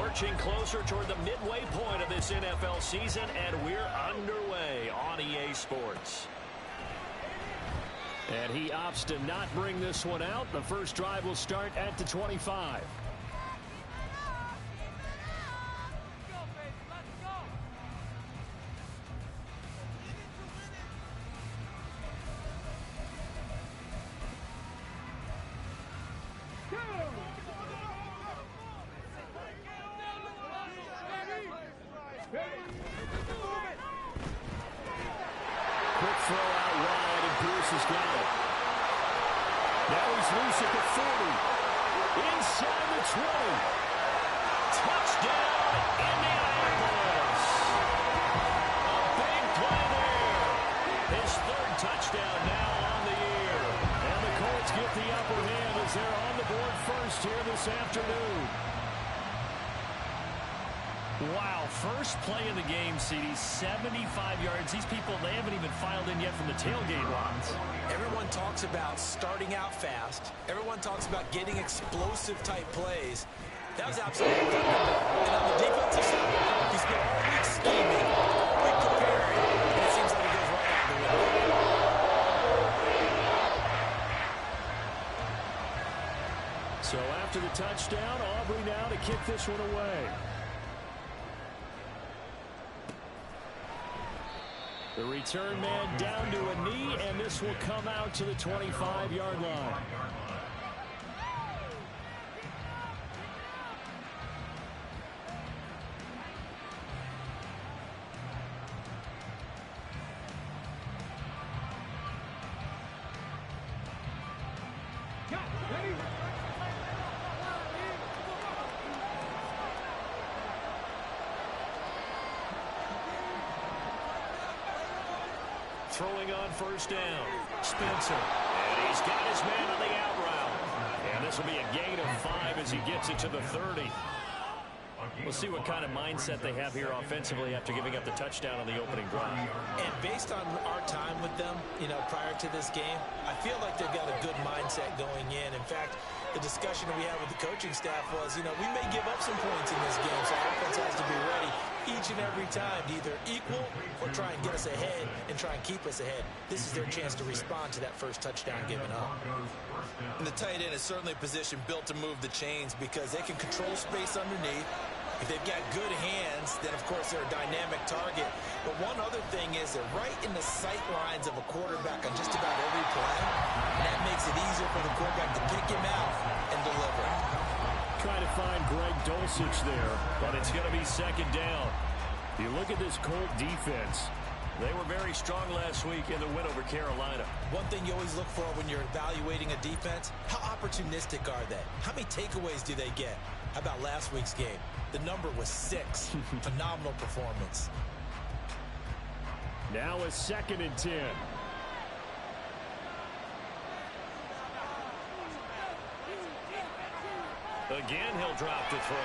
marching closer toward the midway point of this NFL season, and we're underway on EA Sports. And he opts to not bring this one out. The first drive will start at the 25. Quick throw out wide, and Pierce has got it. Now he's loose at the 40. Inside the 20. Touchdown, Indianapolis. A big play there. His third touchdown now on the year. And the Colts get the upper hand as they're on the board first here this afternoon. Wow, first play of the game, CD, 75 yards. These people, they haven't even filed in yet from the tailgate lines. Everyone talks about starting out fast. Everyone talks about getting explosive-type plays. That was absolutely wonderful. And on the defensive side, he's been all week scheming, all week preparing, and it seems like it goes right out the window. So after the touchdown, Aubrey now to kick this one away. The return man down to a knee, and this will come out to the 25-yard line. Throwing on first down, Spencer. And he's got his man on the out route. And this will be a gain of 5 as he gets it to the 30. We'll see what kind of mindset they have here offensively after giving up the touchdown on the opening drive. And based on our time with them, prior to this game, I feel like they've got a good mindset going in. In fact, the discussion we had with the coaching staff was, we may give up some points in this game, so our offense has to be ready each and every time to either equal or try and get us ahead and try and keep us ahead. This is their chance to respond to that first touchdown given up. And the tight end is certainly a position built to move the chains because they can control space underneath. If they've got good hands, then, of course, they're a dynamic target. But one other thing is they're right in the sight lines of a quarterback on just about every play. And that makes it easier for the quarterback to pick him out and deliver. Trying to find Greg Dulcich there, but it's going to be second down. You look at this Colt defense. They were very strong last week in the win over Carolina. One thing you always look for when you're evaluating a defense, how opportunistic are they? How many takeaways do they get? How about last week's game? The number was 6. Phenomenal performance. Now a 2nd and 10. Again, he'll drop to throw.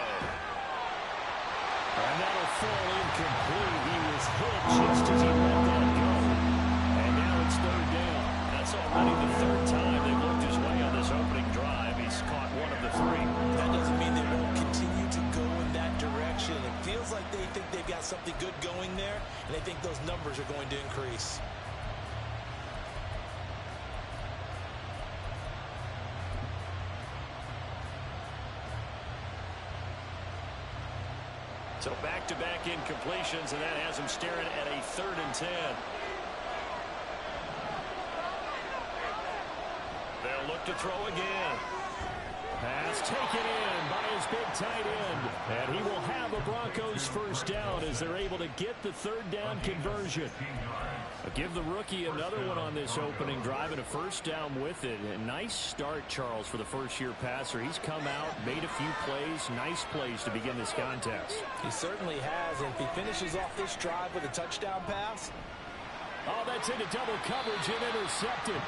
And that'll fall incomplete. He was hit just as he let that go. And now it's 3rd down. That's already the 3rd time they've looked his way on this opening drive. He's caught 1 of the 3. That doesn't mean they won't continue to go in that direction. It feels like they think they've got something good going there, and they think those numbers are going to increase. So back-to-back incompletions, and that has him staring at a 3rd and 10. They'll look to throw again. Pass taken in by his big tight end. And he will have a Broncos first down as they're able to get the 3rd down conversion. I'll give the rookie another one on this opening drive and a first down with it. A nice start, Charles, for the first-year passer. He's come out, made a few plays, nice plays to begin this contest. He certainly has, and if he finishes off this drive with a touchdown pass. Oh, that's into double coverage and intercepted.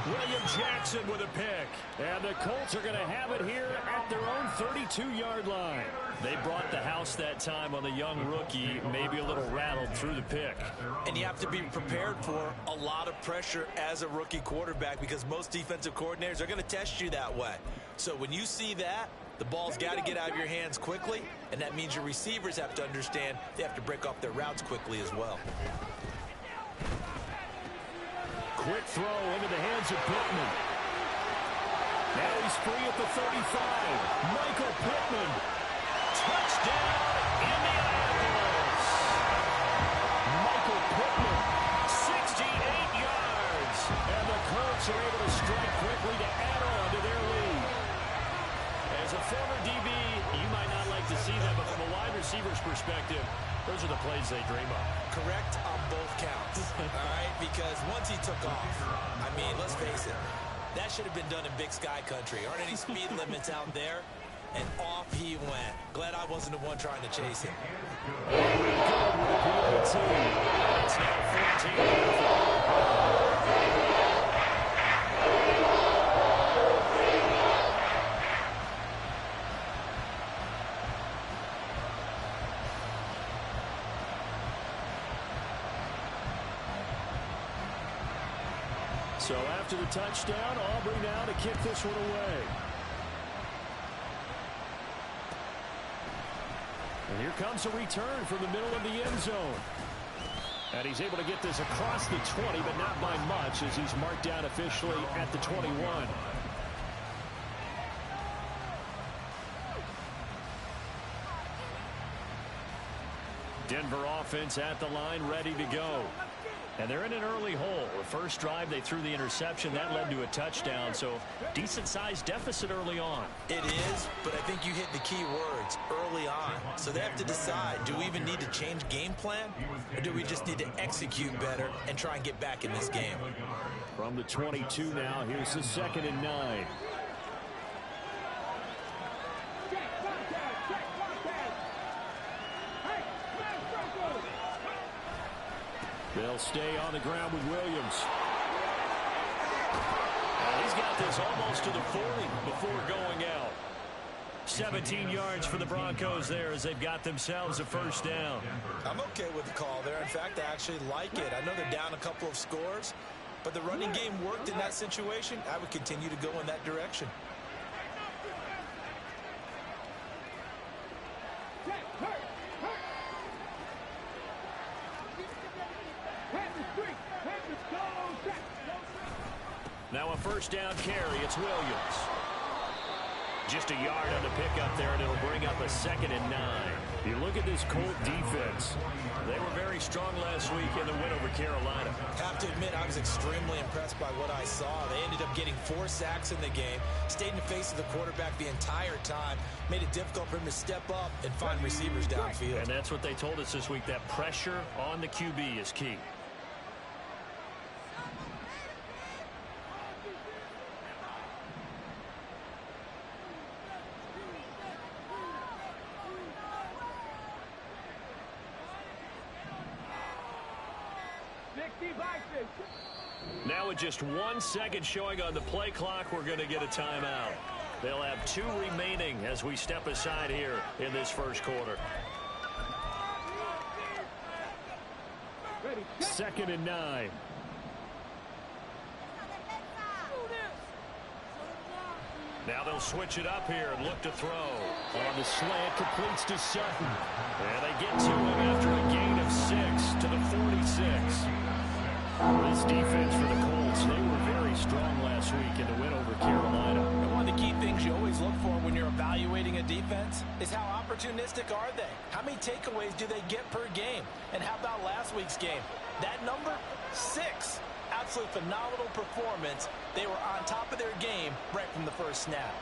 William Jackson with a pick. And the Colts are going to have it here at their own 32-yard line. They brought the house that time on the young rookie, maybe a little rattled through the pick. And you have to be prepared for a lot of pressure as a rookie quarterback because most defensive coordinators are going to test you that way. So when you see that, The ball's got to get out of your hands quickly, and that means your receivers have to understand they have to break off their routes quickly as well. Quick throw into the hands of Pittman. Now he's free at the 35. Michael Pittman. Touchdown, Indianapolis. Michael Pittman, 68 yards. And the Colts are able to strike quickly to add on to their lead. As a former DB, you might not like to see that, but from a wide receiver's perspective, those are the plays they dream of. Correct on both counts, all right? Because once he took off, I mean, let's face it, that should have been done in Big Sky country. Aren't any speed limits out there? And off he went. Glad I wasn't the one trying to chase him. It's now 14. So after the touchdown, Aubrey now to kick this one away. And here comes a return from the middle of the end zone. And he's able to get this across the 20, but not by much, as he's marked down officially at the 21. Denver offense at the line, ready to go. And they're in an early hole. The first drive, they threw the interception. That led to a touchdown, so decent-sized deficit early on. It is, but I think you hit the key words, early on. So they have to decide, do we even need to change game plan, or do we just need to execute better and try and get back in this game? From the 22 now, here's the 2nd and 9. They'll stay on the ground with Williams. And he's got this almost to the 40 before going out. 17 yards for the Broncos there as they've got themselves a first down. I'm okay with the call there. In fact, I actually like it. I know they're down a couple of scores, but the running game worked in that situation. I would continue to go in that direction. Now a first down carry. It's Williams. Just a yard on the pickup there, and it'll bring up a 2nd and 9. You look at this Colt defense. They were very strong last week in the win over Carolina. Have to admit, I was extremely impressed by what I saw. They ended up getting 4 sacks in the game, stayed in the face of the quarterback the entire time, made it difficult for him to step up and find receivers downfield. And that's what they told us this week, that pressure on the QB is key. Now with just 1 second showing on the play clock, we're going to get a timeout. They'll have 2 remaining as we step aside here in this first quarter. 2nd and 9. Now they'll switch it up here and look to throw. On the slant, completes to Sutton. And they get to him after a gain of 6 to the 46. This defense for the Colts, they were very strong last week in the win over Carolina. And one of the key things you always look for when you're evaluating a defense is how opportunistic are they? How many takeaways do they get per game? And how about last week's game? That number, 6. Absolutely phenomenal performance. They were on top of their game right from the first snap.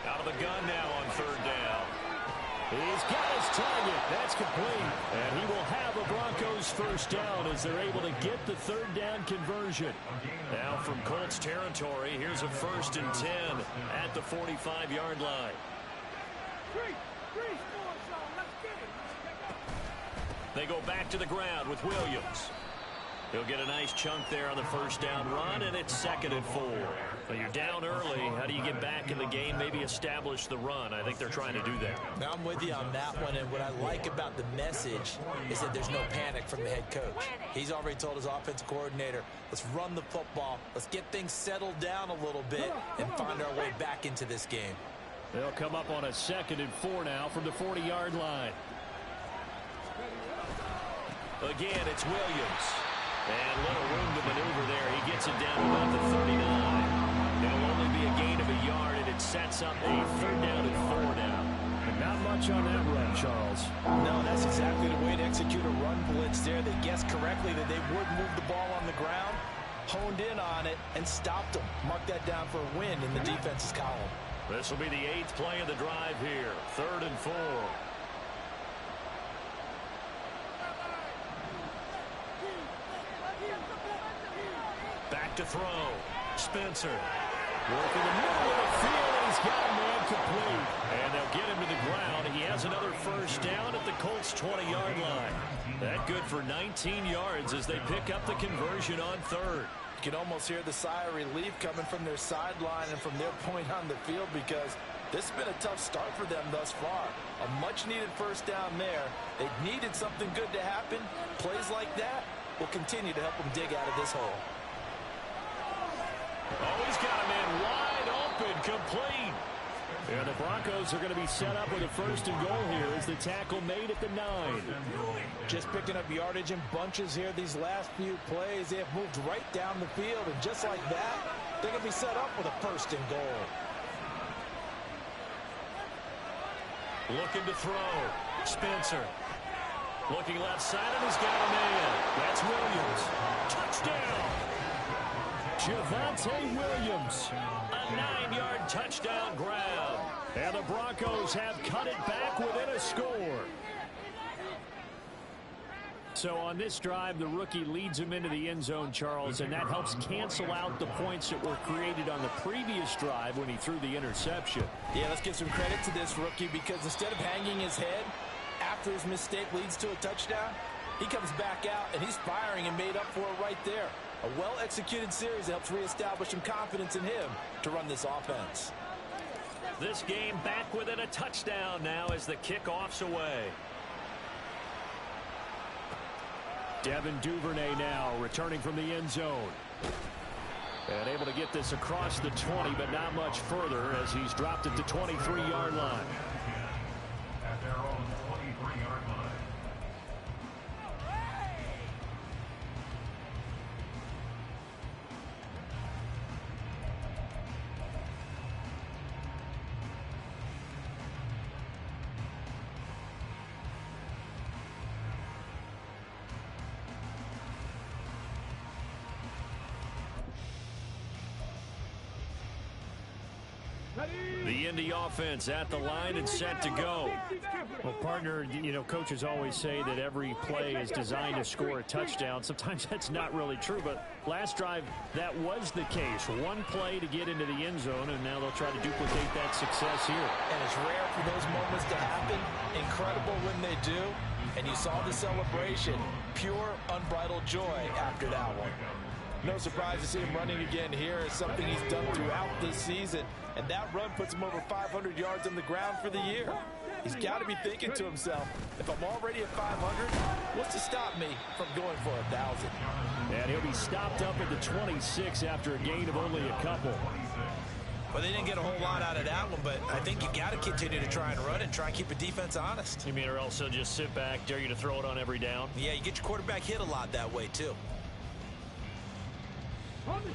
Out of the gun now on 3rd down. He's got his target. That's complete. And he will have a Broncos first down as they're able to get the 3rd down conversion. Now from Colts territory, here's a 1st and 10 at the 45-yard line. They go back to the ground with Williams. He'll get a nice chunk there on the first down run, and it's 2nd and 4. But you're down early. How do you get back in the game, maybe establish the run? I think they're trying to do that. Now, I'm with you on that one, and what I like about the message is that there's no panic from the head coach. He's already told his offensive coordinator, let's run the football, let's get things settled down a little bit, and find our way back into this game. They'll come up on a 2nd and 4 now from the 40-yard line. Again, it's Williams. And little room to maneuver there. He gets it down to about the 39. It'll only be a gain of a yard, and it sets up a 3rd down and 4 now. And not much on that run, Charles. No, that's exactly the way to execute a run blitz there. They guessed correctly that they would move the ball on the ground, honed in on it, and stopped them. Mark that down for a win in the defense's column. This will be the 8th play of the drive here. 3rd and 4. Back to throw. Spencer. Working the middle of the field, and he's got a man complete. And they'll get him to the ground. He has another first down at the Colts' 20-yard line. That good for 19 yards as they pick up the conversion on 3rd. You can almost hear the sigh of relief coming from their sideline and from their point on the field, because this has been a tough start for them thus far. A much-needed first down there. They needed something good to happen. Plays like that will continue to help them dig out of this hole. Oh, he's got a man wide open, complete. And the Broncos are going to be set up with a 1st and goal here as the tackle made at the 9. Just picking up yardage in bunches here these last few plays. They have moved right down the field, and just like that, they're going to be set up with a 1st and goal. Looking to throw. Spencer. Looking left side, and he's got a man. That's Williams. Touchdown. Javonte Williams, a 9-yard touchdown grab. And the Broncos have cut it back within a score. So on this drive, the rookie leads him into the end zone, Charles, and that helps cancel out the points that were created on the previous drive when he threw the interception. Yeah, let's give some credit to this rookie, because instead of hanging his head after his mistake leads to a touchdown, he comes back out and he's firing and made up for it right there. A well-executed series helps reestablish some confidence in him to run this offense. This game back within a touchdown now as the kickoff's away. Devin Duvernay now returning from the end zone. And able to get this across the 20, but not much further as he's dropped at the 23-yard line. At their own 23-yard line. The Indy offense at the line and set to go. Well, partner, you know, coaches always say that every play is designed to score a touchdown. Sometimes that's not really true, but last drive, that was the case. One play to get into the end zone, and now they'll try to duplicate that success here. And it's rare for those moments to happen. Incredible when they do. And you saw the celebration. Pure, unbridled joy after that one. No surprise to see him running again here. It's something he's done throughout this season. And that run puts him over 500 yards on the ground for the year. He's got to be thinking to himself, if I'm already at 500, what's to stop me from going for 1,000? And he'll be stopped up at the 26 after a gain of only a couple. Well, they didn't get a whole lot out of that one, but I think you got to continue to try and run it, try and keep a defense honest. You mean, or else they'll just sit back, dare you to throw it on every down? Yeah, you get your quarterback hit a lot that way, too.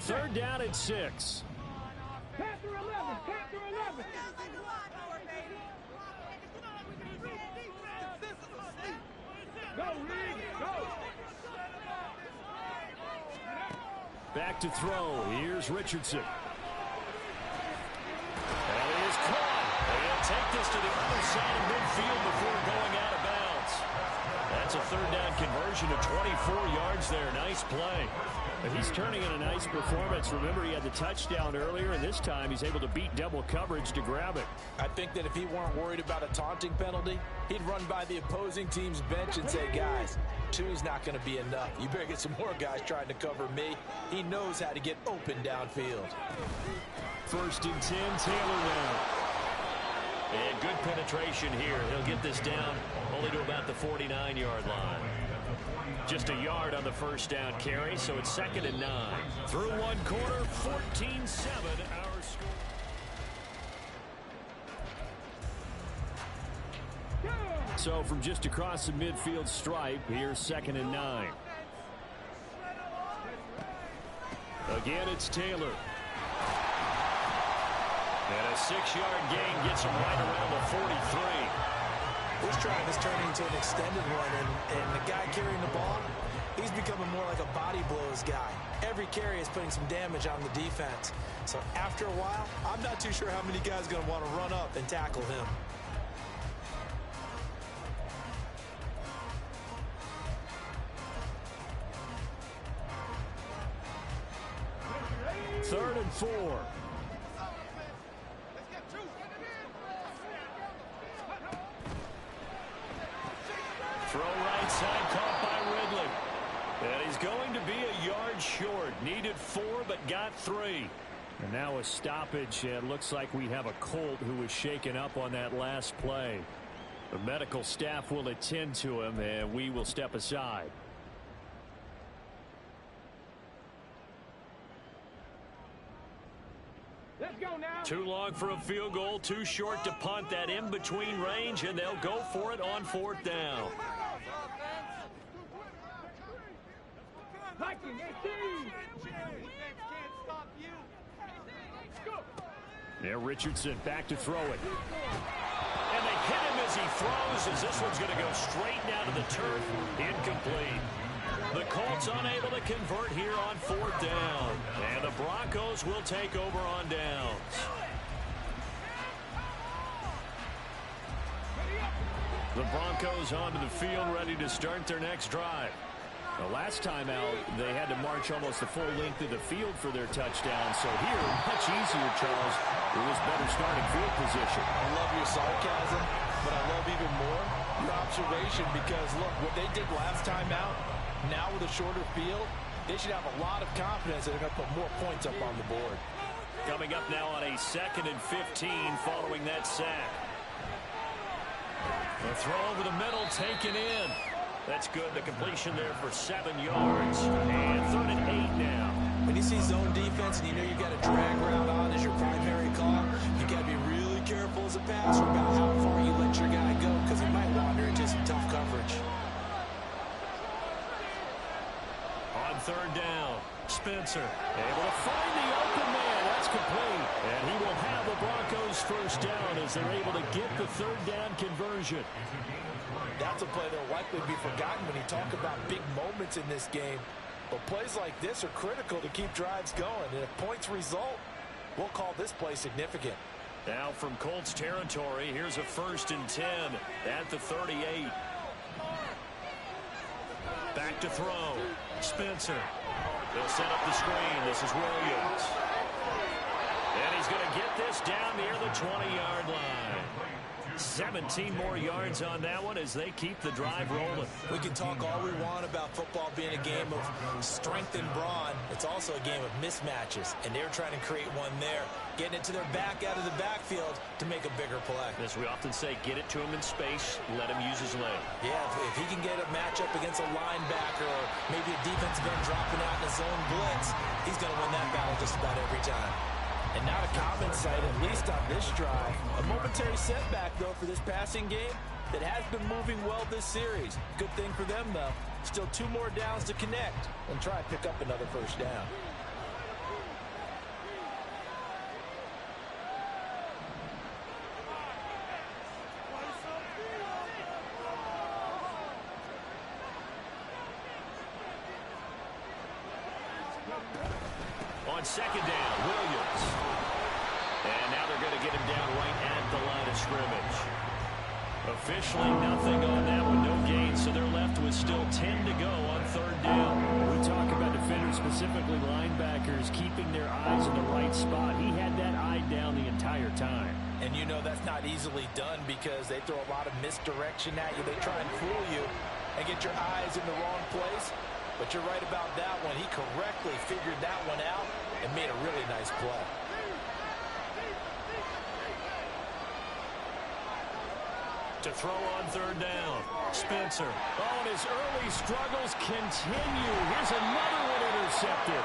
3rd down and 6. Panther 11, Panther 11. Go, Reed, go. Back to throw. Here's Richardson. And he is caught. They'll take this to the other side of midfield before going out of bounds. And That's a third down conversion of 24 yards there. Nice play. But he's turning in a nice performance. Remember, he had the touchdown earlier, and this time he's able to beat double coverage to grab it. I think that if he weren't worried about a taunting penalty, he'd run by the opposing team's bench and say, guys, two's not going to be enough. You better get some more guys trying to cover me. He knows how to get open downfield. 1st and 10, Taylor now. And good penetration here. He'll get this down only to about the 49-yard line. Just a yard on the first down carry, so it's 2nd and 9. Through one quarter, 14-7 our score. So from just across the midfield stripe, here's 2nd and 9. Again, it's Taylor. And a 6-yard gain gets him right around the 43. This drive is turning into an extended run, and the guy carrying the ball, he's becoming more like a body blows guy. Every carry is putting some damage on the defense. So after a while, I'm not too sure how many guys are going to want to run up and tackle him. Third and 4. Throw right side, caught by Ridley. And he's going to be a yard short. Needed 4, but got 3. And now a stoppage, and looks like we have a Colt who was shaken up on that last play. The medical staff will attend to him, and we will step aside. Let's go now. Too long for a field goal, too short to punt. That in between range, and they'll go for it on 4th down. Yeah, Richardson back to throw it. And they hit him as he throws, as this one's going to go straight down to the turf. Incomplete. The Colts unable to convert here on 4th down. And the Broncos will take over on downs. The Broncos onto the field, ready to start their next drive. The last time out, they had to march almost the full length of the field for their touchdown. So here, much easier, Charles. It was better starting field position. I love your sarcasm, but I love even more your observation, because, look, what they did last time out, now with a shorter field, they should have a lot of confidence that they're going to put more points up on the board. Coming up now on a 2nd and 15 following that sack. The throw over the middle, taken in. That's good. The completion there for 7 yards. And 3rd and 8 now. When you see zone defense and you know you've got a drag route on as your primary call, you got to be really careful as a passer about how far you let your guy go, because he might wander into some tough coverage. On 3rd down, Spencer able to find the open man. That's complete. And he will have the Broncos 1st down as they're able to get the 3rd down conversion. That's a play that'll likely be forgotten when you talk about big moments in this game. But plays like this are critical to keep drives going. And if points result, we'll call this play significant. Now from Colts territory, here's a 1st and 10 at the 38. Back to throw. Spencer. They'll set up the screen. This is Williams. And he's going to get this down near the 20-yard line. 17 more yards on that one as they keep the drive rolling. We can talk all we want about football being a game of strength and brawn. It's also a game of mismatches, and they're trying to create one there, getting it to their back out of the backfield to make a bigger play. As we often say, get it to him in space, let him use his leg. Yeah, if he can get a matchup against a linebacker or maybe a defensive end dropping out in a zone blitz, he's going to win that battle just about every time. And not a common sight, at least on this drive. A momentary setback, though, for this passing game that has been moving well this series. Good thing for them, though. Still 2 more downs to connect and try and pick up another 1st down. On 2nd down, Williams. And now they're going to get him down right at the line of scrimmage. Officially nothing on that one, no gain, so they're left with still 10 to go on third down. We talk about defenders, specifically linebackers, keeping their eyes in the right spot. He had that eye down the entire time. And you know that's not easily done because they throw a lot of misdirection at you. They try and fool you and get your eyes in the wrong place. But you're right about that one. He correctly figured that one out and made a really nice play. To throw on third down, Spencer. Oh, and his early struggles continue. Here's another one intercepted.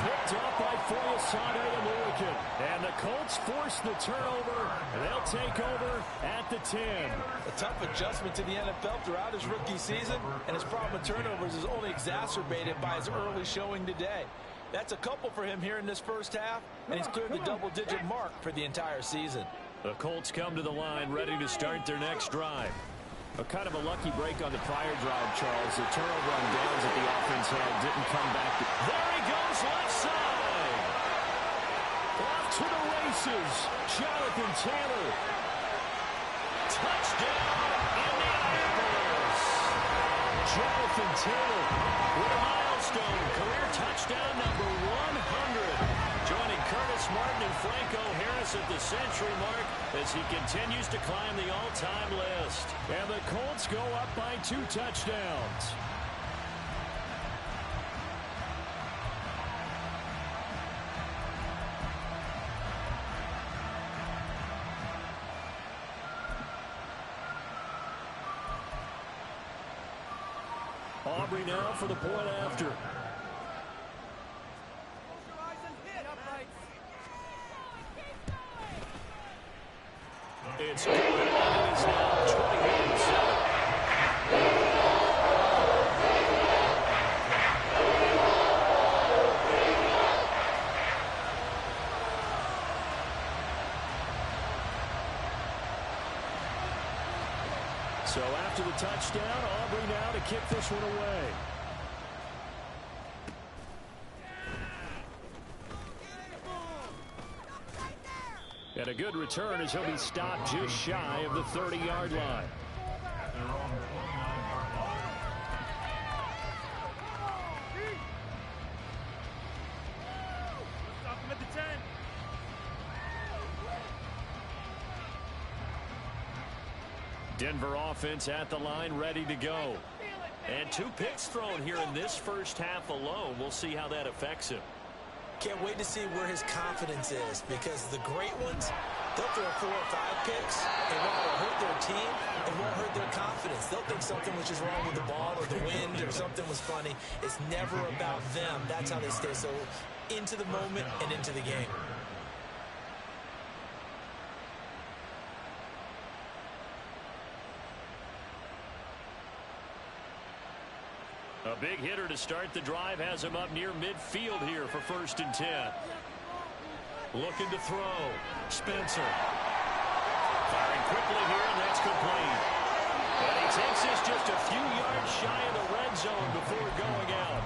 Picked up by Foyesade and Lurican. And the Colts force the turnover. They'll take over at the 10. A tough adjustment to the NFL throughout his rookie season, and his problem with turnovers is only exacerbated by his early showing today. That's a couple for him here in this first half, and he's cleared the double-digit mark for the entire season. The Colts come to the line ready to start their next drive. A kind of a lucky break on the prior drive, Charles. The turnover on downs that the offense had didn't come back. There he goes, left side. Off to the races. Jonathan Taylor. Touchdown, Indianapolis. Jonathan Taylor with a milestone. Career touchdown number 100. Joining Curtis Martin and Franco Harris at the century mark as he continues to climb the all-time list. And the Colts go up by 2 touchdowns. Aubrey now for the point after. It's good, and it is now 28-7. So after the touchdown, Aubrey now to kick this one away. And a good return as he'll be stopped just shy of the 30-yard line. Stop him at the 10. Denver offense at the line, ready to go. And 2 picks thrown here in this first half alone. We'll see how that affects him. Can't wait to see where his confidence is, because the great ones, they'll throw 4 or 5 picks, and while it'll hurt their team, it won't hurt their confidence. They'll think something was just wrong with the ball or the wind or something was funny. It's never about them. That's how they stay so into the moment and into the game. A big hitter to start the drive has him up near midfield here for 1st and 10. Looking to throw. Spencer. Firing quickly here, and that's complete. And he takes this just a few yards shy of the red zone before going out.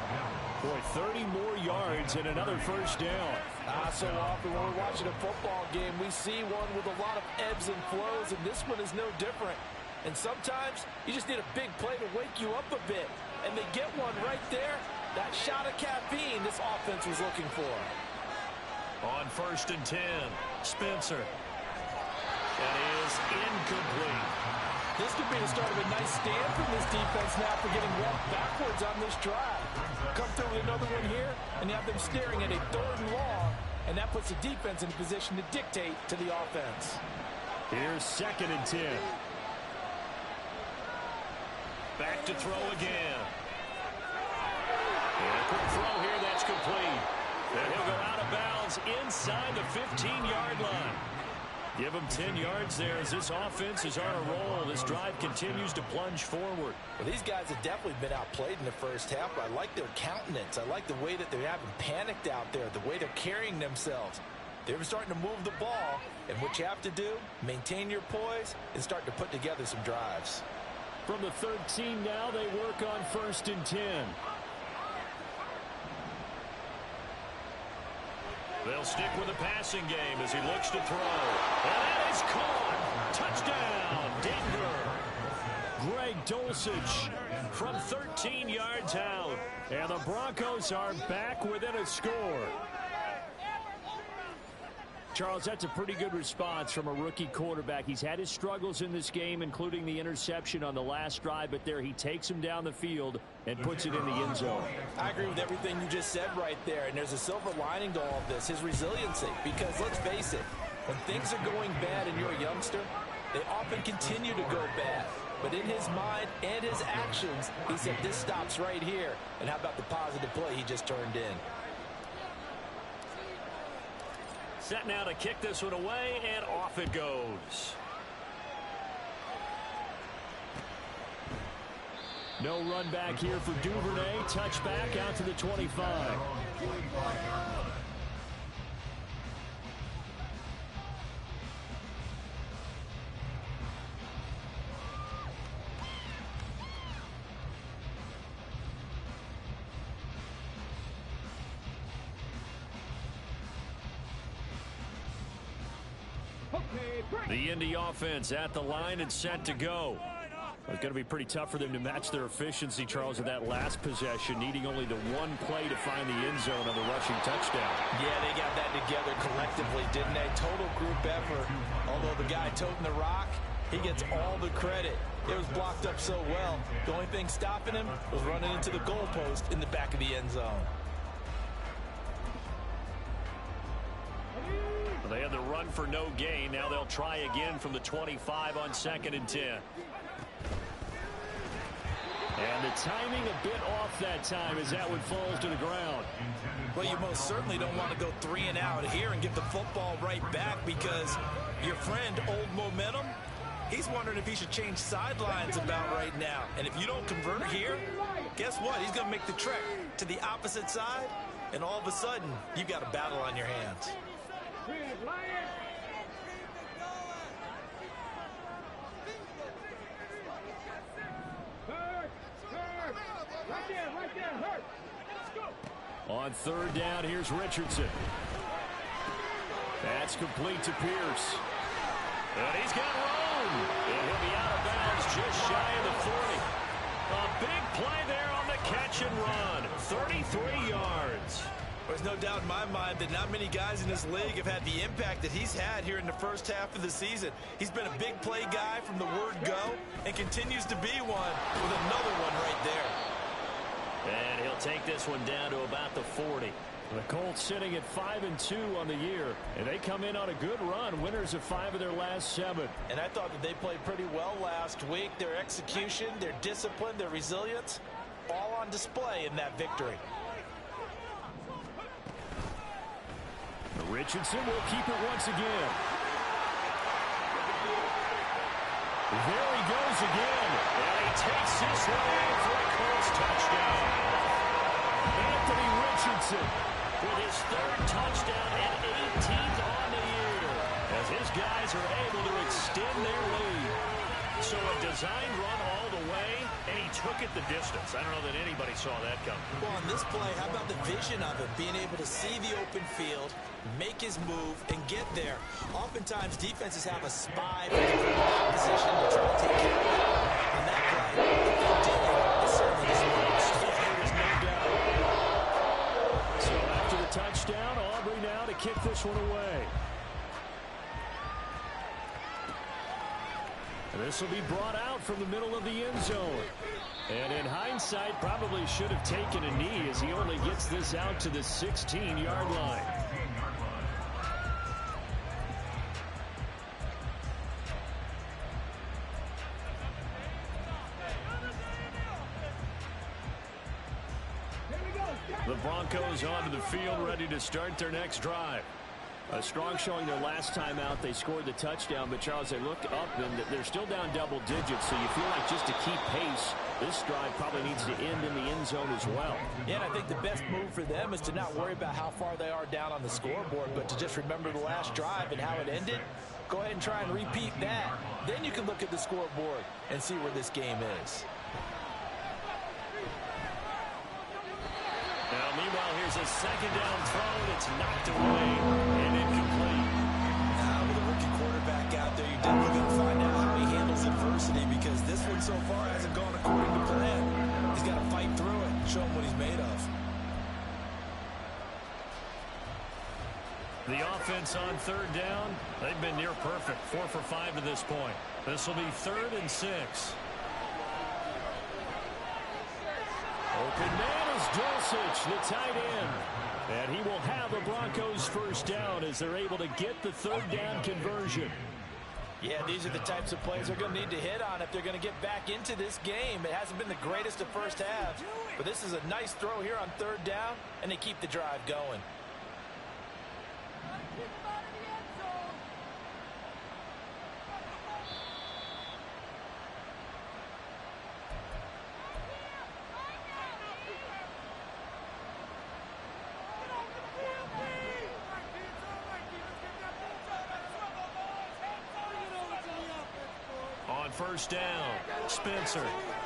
Boy, 30 more yards and another 1st down. So often when we're watching a football game, we see one with a lot of ebbs and flows, and this one is no different. And sometimes you just need a big play to wake you up a bit. And they get one right there. That shot of caffeine this offense was looking for. On 1st and 10, Spencer. That is incomplete. This could be the start of a nice stand from this defense now for getting walked backwards on this drive. Come through with another one here, and you have them staring at a 3rd and long, and that puts the defense in a position to dictate to the offense. Here's 2nd and 10. Back to throw again. And a quick throw here, that's complete. And he'll go out of bounds inside the 15-yard line. Give him 10 yards there as this offense is on a roll. This drive continues to plunge forward. Well, these guys have definitely been outplayed in the first half, but I like their countenance. I like the way that they haven't panicked out there, the way they're carrying themselves. They're starting to move the ball, and what you have to do, maintain your poise and start to put together some drives. From the 13 now, they work on 1st and 10. They'll stick with the passing game as he looks to throw. And that is caught. Touchdown, Denver. Greg Dulcich from 13 yards out. And the Broncos are back within a score. Charles, that's a pretty good response from a rookie quarterback. He's had his struggles in this game, including the interception on the last drive, but there he takes him down the field and puts it in the end zone. I agree with everything you just said right there, and there's a silver lining to all of this, his resiliency. Because let's face it, when things are going bad and you're a youngster, they often continue to go bad. But in his mind and his actions, he said, this stops right here. And how about the positive play he just turned in? Set now to kick this one away, and off it goes. No run back here for Duvernay. Touchback out to the 25. The Indy offense at the line and set to go. It's going to be pretty tough for them to match their efficiency, Charles, of that last possession, needing only the one play to find the end zone on the rushing touchdown. Yeah, they got that together collectively, didn't they? Total group effort. Although the guy toting the rock, he gets all the credit. It was blocked up so well. The only thing stopping him was running into the goalpost in the back of the end zone. They had the run for no gain. Now they'll try again from the 25 on 2nd and 10. And the timing a bit off that time as that one falls to the ground. Well, you most certainly don't want to go 3 and out here and get the football right back, because your friend, Old Momentum, he's wondering if he should change sidelines about right now. And if you don't convert here, guess what? He's going to make the trek to the opposite side, and all of a sudden, you've got a battle on your hands. On 3rd down, here's Richardson. That's complete to Pierce. And he's got room. And he'll be out of bounds just shy of the 40. A big play there on the catch and run. 33 yards. There's no doubt in my mind that not many guys in this league have had the impact that he's had here in the first half of the season. He's been a big play guy from the word go and continues to be one with another one right there. And he'll take this one down to about the 40. The Colts sitting at 5-2 on the year, and they come in on a good run, winners of 5 of their last 7. And I thought that they played pretty well last week. Their execution, their discipline, their resilience, all on display in that victory. Richardson will keep it once again. There he goes again. And he takes this one in for a Colts touchdown. Anthony Richardson with his 3rd touchdown and 18th on the year, as his guys are able to extend their lead. So a designed run all the way, and he took it the distance. I don't know that anybody saw that coming. Well, on this play, how about the vision of him, being able to see the open field, make his move, and get there. Oftentimes, defenses have a spy position to try to take care of it. On that play, what they did is certainly just there is no doubt. So after the touchdown, Aubrey now to kick this one away. This will be brought out from the middle of the end zone. And in hindsight, probably should have taken a knee, as he only gets this out to the 16-yard line. The Broncos onto the field, ready to start their next drive. A strong showing their last time out. They scored the touchdown, but Charles, they look up and they're still down double digits, so you feel like just to keep pace, this drive probably needs to end in the end zone as well. Yeah, and I think the best move for them is to not worry about how far they are down on the scoreboard, but to just remember the last drive and how it ended. Go ahead and try and repeat that. Then you can look at the scoreboard and see where this game is. Now Meanwhile, here's a second down throw. It's knocked away and incomplete. Now, with a rookie quarterback out there, you're definitely going to find out how he handles adversity because this one so far hasn't gone according to plan. He's got to fight through it and show him what he's made of. The offense on third down, they've been near perfect. 4 for 5 to this point. This will be 3rd and 6. Open man is Dulcich, the tight end. And he will have the Broncos first down as they're able to get the third down conversion. Yeah, these are the types of plays they're going to need to hit on if they're going to get back into this game. It hasn't been the greatest of first halves, but this is a nice throw here on third down, and they keep the drive going. On first down, Spencer.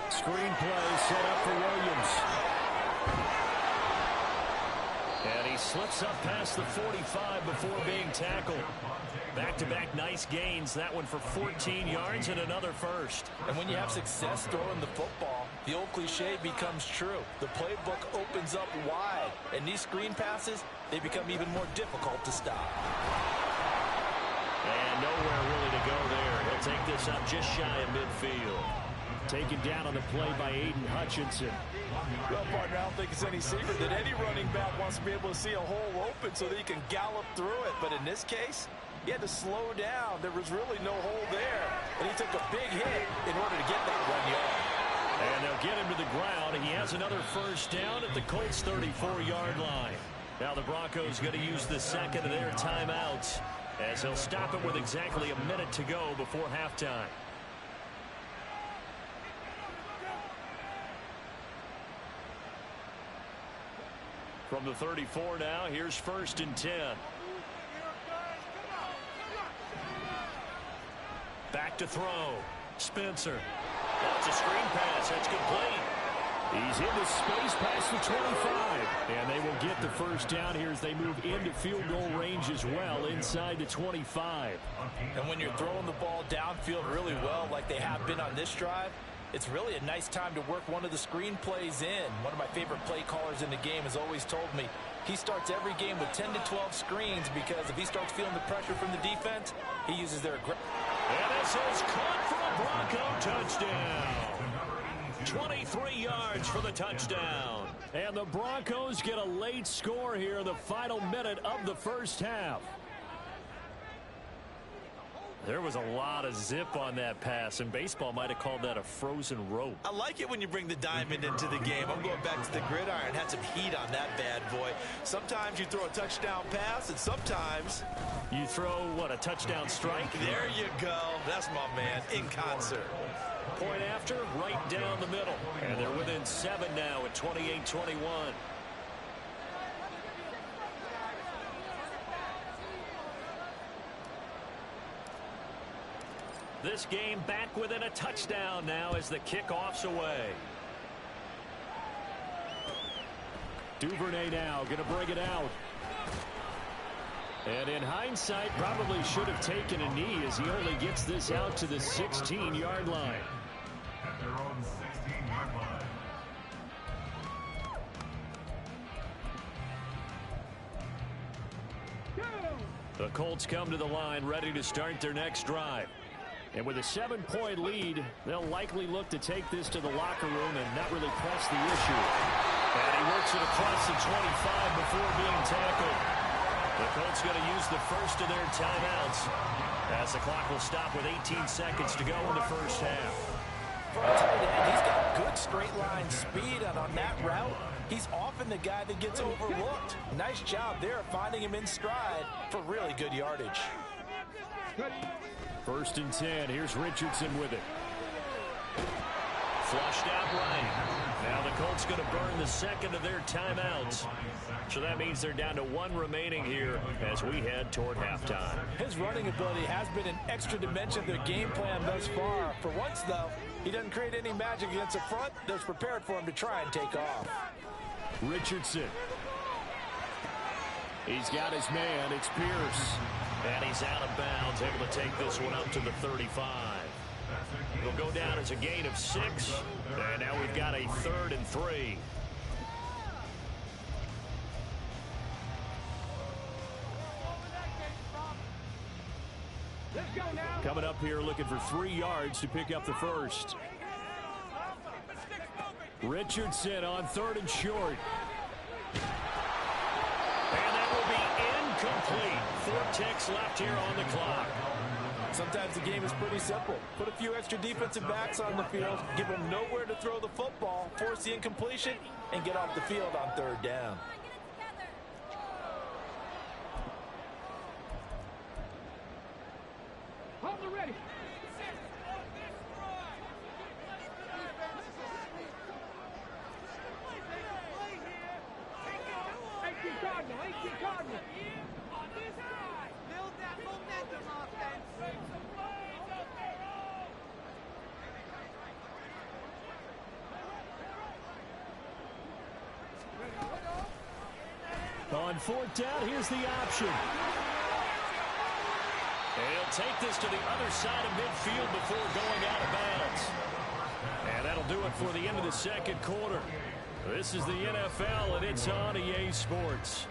Screen play set up for Williams. And he slips up past the 45 before being tackled. Back-to-back nice gains. That one for 14 yards and another first. And when you have success throwing the football, the old cliche becomes true. The playbook opens up wide. And these screen passes, they become even more difficult to stop. And nowhere really to go there. He'll take this up just shy of midfield. Taken down on the play by Aiden Hutchinson. Well, partner, I don't think it's any secret that any running back wants to be able to see a hole open so that he can gallop through it. But in this case, he had to slow down. There was really no hole there. And he took a big hit in order to get that 1 yard. And they'll get him to the ground. He has another first down at the Colts' 34-yard line. Now the Broncos going to use the second of their timeouts, as he'll stop it with exactly a minute to go before halftime. From the 34 now, here's 1st and 10. Back to throw. Spencer. That's a screen pass. That's complete. He's into space past the 25. And they will get the first down here as they move into field goal range as well inside the 25. And when you're throwing the ball downfield really well like they have been on this drive, it's really a nice time to work one of the screen plays in. One of my favorite play callers in the game has always told me he starts every game with 10 to 12 screens because if he starts feeling the pressure from the defense, he uses their aggressive. And this is caught for a Bronco touchdown. 23 yards for the touchdown. And the Broncos get a late score here in the final minute of the first half. There was a lot of zip on that pass, and baseball might have called that a frozen rope. I like it when you bring the diamond into the game. I'm going back to the gridiron. Had some heat on that bad boy. Sometimes you throw a touchdown pass, and sometimes you throw, what, a touchdown strike? There you go. That's my man, in concert. Point after, right down the middle. And they're within 7 now at 28-21. This game back within a touchdown now as the kickoff's away. Duvernay now going to bring it out. And in hindsight, probably should have taken a knee as he only gets this out to the 16-yard line. At their own 16-yard line. The Colts come to the line ready to start their next drive. And with a 7-point lead, they'll likely look to take this to the locker room and not really press the issue. And he works it across the 25 before being tackled. The Colts going to use the first of their timeouts as the clock will stop with 18 seconds to go in the first half. For a tight end, he's got good straight line speed, and on that route, he's often the guy that gets overlooked. Nice job there finding him in stride for really good yardage. 1st and 10. Here's Richardson with it. Flushed out right. Now the Colts going to burn the second of their timeouts. So that means they're down to 1 remaining here as we head toward halftime. His running ability has been an extra dimension of their game plan thus far. For once, though, he doesn't create any magic against the front that's prepared for him to try and take off. Richardson He's got his man. It's Pierce. And he's out of bounds, able to take this one up to the 35. It'll go down as a gain of 6. And now we've got a 3rd and 3. Let's go now. Coming up here looking for 3 yards to pick up the first. Richardson on 3rd and short. And that will be incomplete. 4 ticks left here on the clock. Sometimes the game is pretty simple. Put a few extra defensive backs on the field, give them nowhere to throw the football, force the incompletion, and get off the field on 3rd down. Hold it ready. Cardinal. Build that momentum, offense. On 4th down, here's the option. And he'll take this to the other side of midfield before going out of bounds. And that'll do it for the end of the second quarter. This is the NFL, and it's on EA Sports.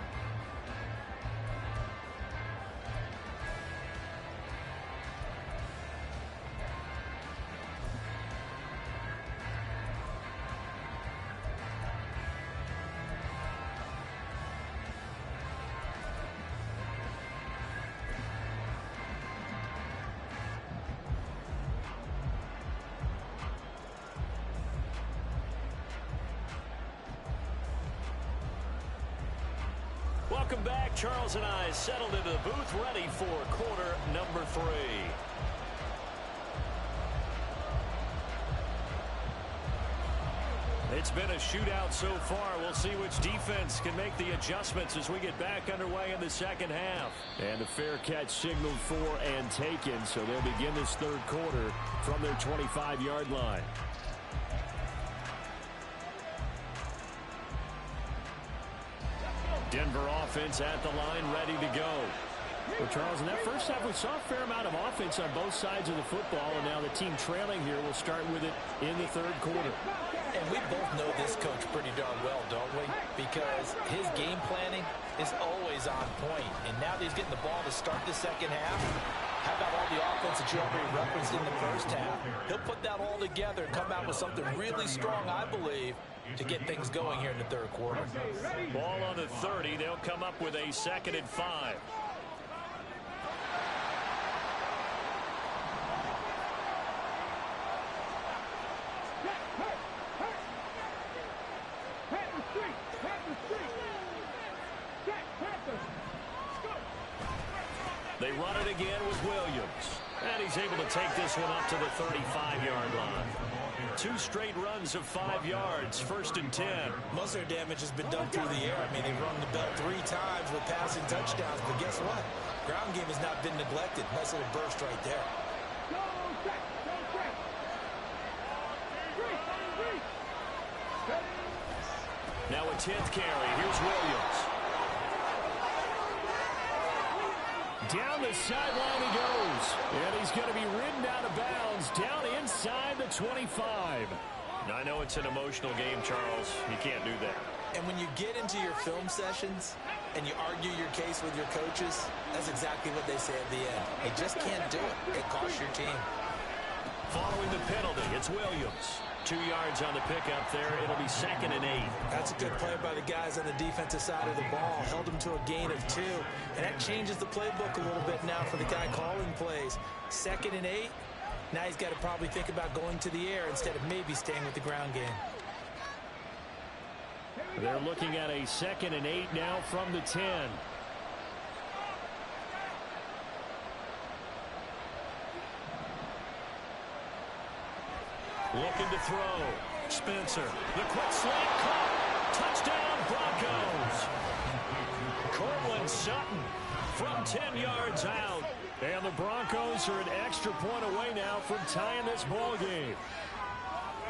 Welcome back. Charles and I settled into the booth, ready for quarter number 3. It's been a shootout so far. We'll see which defense can make the adjustments as we get back underway in the second half. And a fair catch signaled for and taken, so they'll begin this 3rd quarter from their 25-yard line. Denver offense at the line, ready to go. Well, Charles, in that first half, we saw a fair amount of offense on both sides of the football, and now the team trailing here will start with it in the 3rd quarter. And we both know this coach pretty darn well, don't we? Because his game planning is always on point. And now that he's getting the ball to start the second half, how about all the offense that you already referenced in the first half? He'll put that all together and come out with something really strong, I believe, to get things going here in the 3rd quarter. Ball on the 30. They'll come up with a 2nd and 5. They run it again with Williams. And he's able to take this one up to the 35-yard line. 2 straight runs of 5 yards, 1st and 10. Most of their damage has been done through the air. I mean, they've rung the bell 3 times with passing touchdowns. But guess what? Ground game has not been neglected. Nice little burst right there. Now a 10th carry. Here's Williams. Down the sideline he goes. And he's going to be ridden out of bounds down inside the 25. Now, I know it's an emotional game, Charles. You can't do that. And when you get into your film sessions and you argue your case with your coaches, that's exactly what they say at the end. You just can't do it. It costs your team. Following the penalty, it's Williams. 2 yards on the pickup there. It'll be 2nd and 8. That's a good play by the guys on the defensive side of the ball. Held them to a gain of 2. And that changes the playbook a little bit now for the guy calling plays. 2nd and 8. Now he's got to probably think about going to the air instead of maybe staying with the ground game. They're looking at a 2nd and 8 now from the 10. Looking to throw. Spencer. The quick slant caught. Touchdown Broncos. Cortland Sutton from 10 yards out. And the Broncos are an extra point away now from tying this ball game.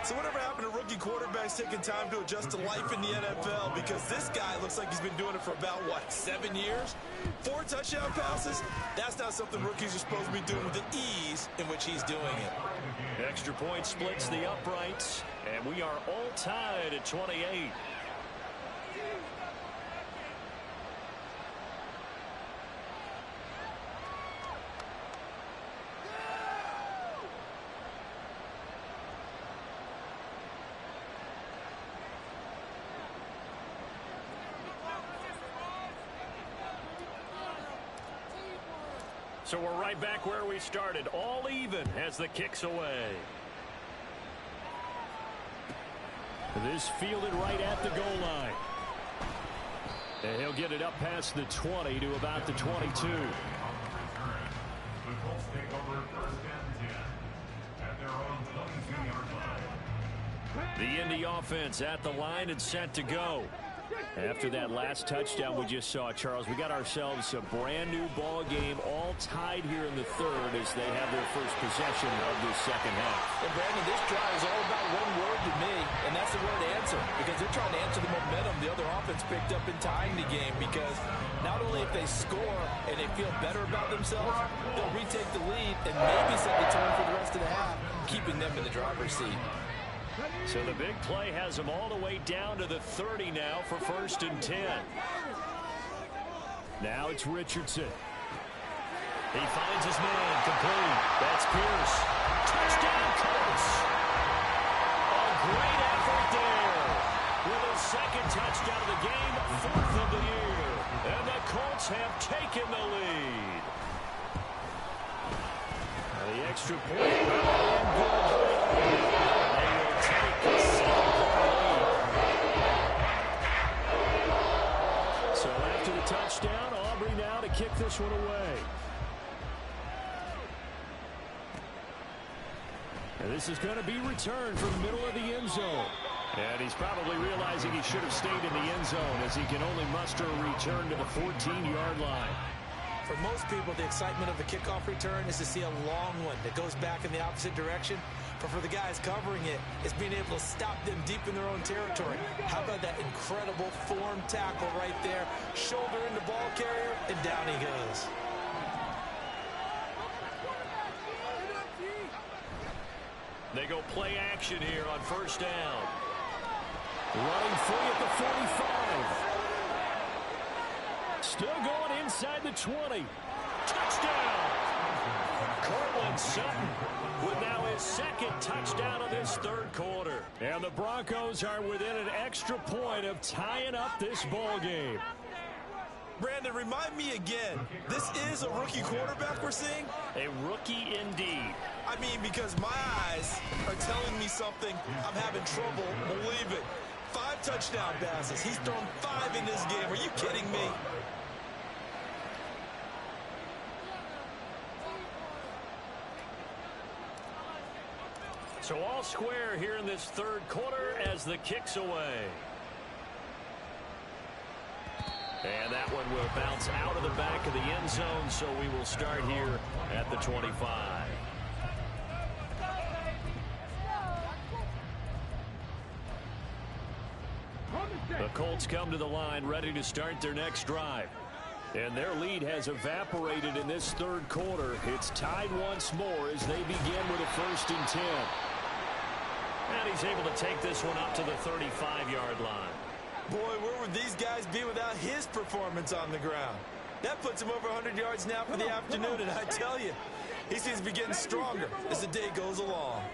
So whatever happened to rookie quarterbacks taking time to adjust to life in the NFL? Because this guy looks like like he's been doing it for about, what, 7 years? 4 touchdown passes? That's not something rookies are supposed to be doing with the ease in which he's doing it. Extra point splits the uprights, and we are all tied at 28. So we're right back where we started, all even as the kick's away. This fielded right at the goal line. And he'll get it up past the 20 to about the 22. The Colts take over first and 10 at their own 22-yard line. The Indy offense at the line and set to go. After that last touchdown we just saw, Charles, we got ourselves a brand new ball game, all tied here in the third as they have their first possession of this second half. And Brandon, this drive is all about one word to me, and that's the word answer, because they're trying to answer the momentum the other offense picked up in tying the game, because not only if they score and they feel better about themselves, they'll retake the lead and maybe set the tone for the rest of the half, keeping them in the driver's seat. So the big play has them all the way down to the 30 now for first and 10. Now it's Richardson. He finds his man complete. That's Pierce. Touchdown Colts. A great effort there. With his second touchdown of the game, 4th of the year. And the Colts have taken the lead. The extra point. And good. So after the touchdown, Aubrey now to kick this one away. And this is going to be returned from the middle of the end zone. And he's probably realizing he should have stayed in the end zone as he can only muster a return to the 14-yard line. For most people, the excitement of the kickoff return is to see a long one that goes back in the opposite direction. But for the guys covering it, it's being able to stop them deep in their own territory. How about that incredible form tackle right there? Shoulder into ball carrier, and down he goes. They go play action here on first down. Running free at the 45. Still going inside the 20. Touchdown! Cortland Sutton with now his second touchdown of this third quarter. And the Broncos are within an extra point of tying up this ball game. Brandon, remind me again, this is a rookie quarterback we're seeing? A rookie indeed. I mean, because my eyes are telling me something I'm having trouble believing. 5 touchdown passes. He's thrown 5 in this game. Are you kidding me? So all square here in this third quarter as the kick's away. And that one will bounce out of the back of the end zone, so we will start here at the 25. The Colts come to the line ready to start their next drive. And their lead has evaporated in this third quarter. It's tied once more as they begin with a first and 10. And he's able to take this one up to the 35-yard line. Boy, where would these guys be without his performance on the ground? That puts him over 100 yards now for the afternoon, and I tell you, he seems to be getting stronger as the day goes along.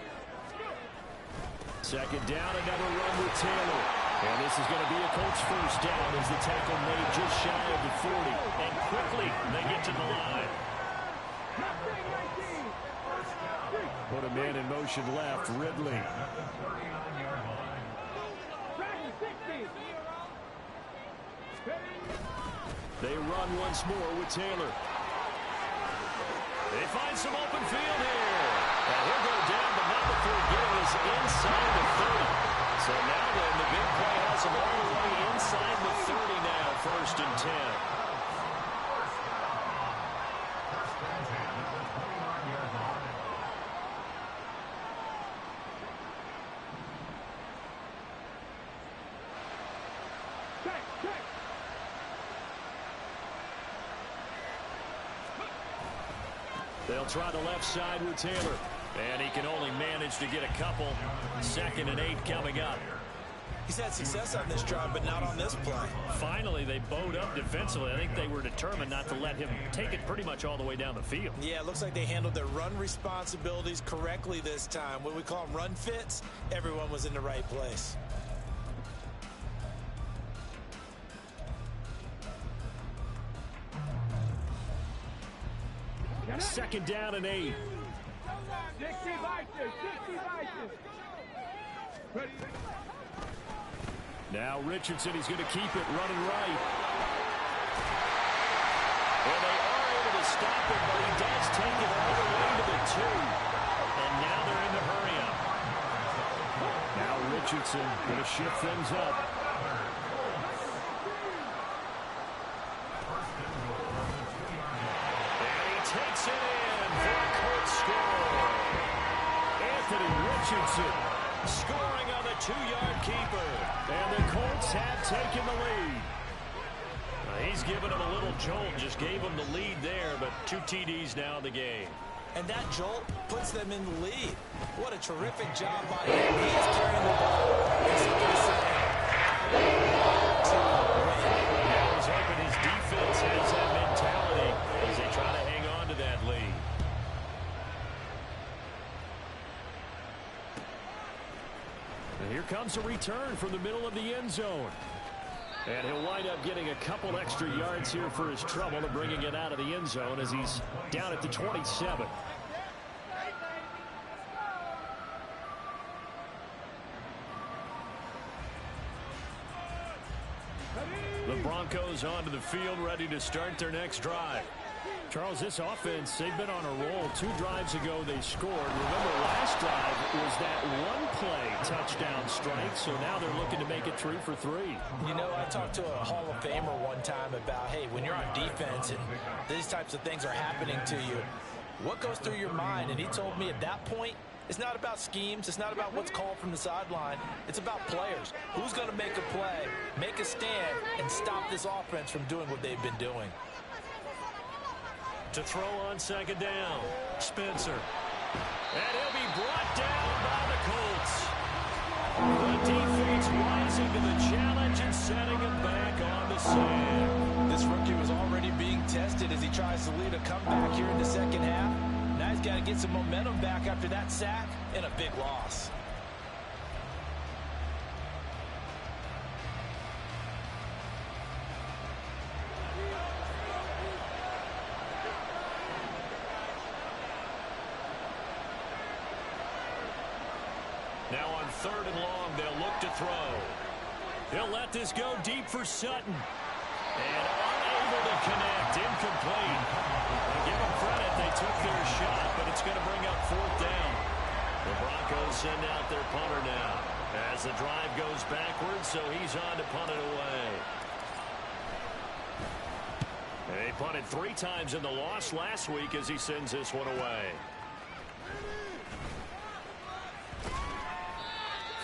Second down, another run with Taylor. And this is going to be a Colts first down as the tackle made just shy of the 40. And quickly, they get to the line. Put a man in motion left, Ridley. They run once more with Taylor. They find some open field here. And he'll go down, but not before getting us inside the 30. So now then, the big play has him all the way inside the 30 now, first and 10. They'll try the left side with Taylor. And he can only manage to get a couple. 2nd and 8 coming up. He's had success on this drive, but not on this play. Finally, they bowed up defensively. I think they were determined not to let him take it pretty much all the way down the field. Yeah, it looks like they handled their run responsibilities correctly this time. What we call them run fits, everyone was in the right place. Second down and 8. 60 vices, 60 vices. Ready? Now Richardson, he's going to keep it running right. Well, they are able to stop it, but he does take it all the way to the 2. And now they're in the hurry up. Now Richardson going to shift things up. And he takes it in for a Colts score. Anthony Richardson scoring on the 2-yard keeper. And the Colts have taken the lead. He's given them a little jolt, just gave them the lead there, but 2 TDs now in the game. And that jolt puts them in the lead. What a terrific job by him. He is carrying the ball. He's to win. I was hoping his defense has that mentality as they try to hang on to that lead. And here comes a return from the middle of the end zone. And he'll wind up getting a couple extra yards here for his trouble and bringing it out of the end zone as he's down at the 27. The Broncos onto the field, ready to start their next drive. Charles, this offense, they've been on a roll. 2 drives ago, they scored. Remember, last drive was that one-play touchdown strike, so now they're looking to make it 3 for 3. You know, I talked to a Hall of Famer one time about, hey, when you're on defense and these types of things are happening to you, what goes through your mind? And he told me at that point, it's not about schemes. It's not about what's called from the sideline. It's about players. Who's going to make a play, make a stand, and stop this offense from doing what they've been doing? To throw on 2nd down, Spencer. And he'll be brought down by the Colts. The defense rising to the challenge and setting him back on the sand. This rookie was already being tested as he tries to lead a comeback here in the second half. Now he's got to get some momentum back after that sack and a big loss. Now on 3rd and long, they'll look to throw. He'll let this go deep for Sutton. And unable to connect, incomplete. I'll give them credit, they took their shot, but it's going to bring up 4th down. The Broncos send out their punter now as the drive goes backwards, so he's on to punt it away. They punted 3 times in the loss last week as he sends this one away.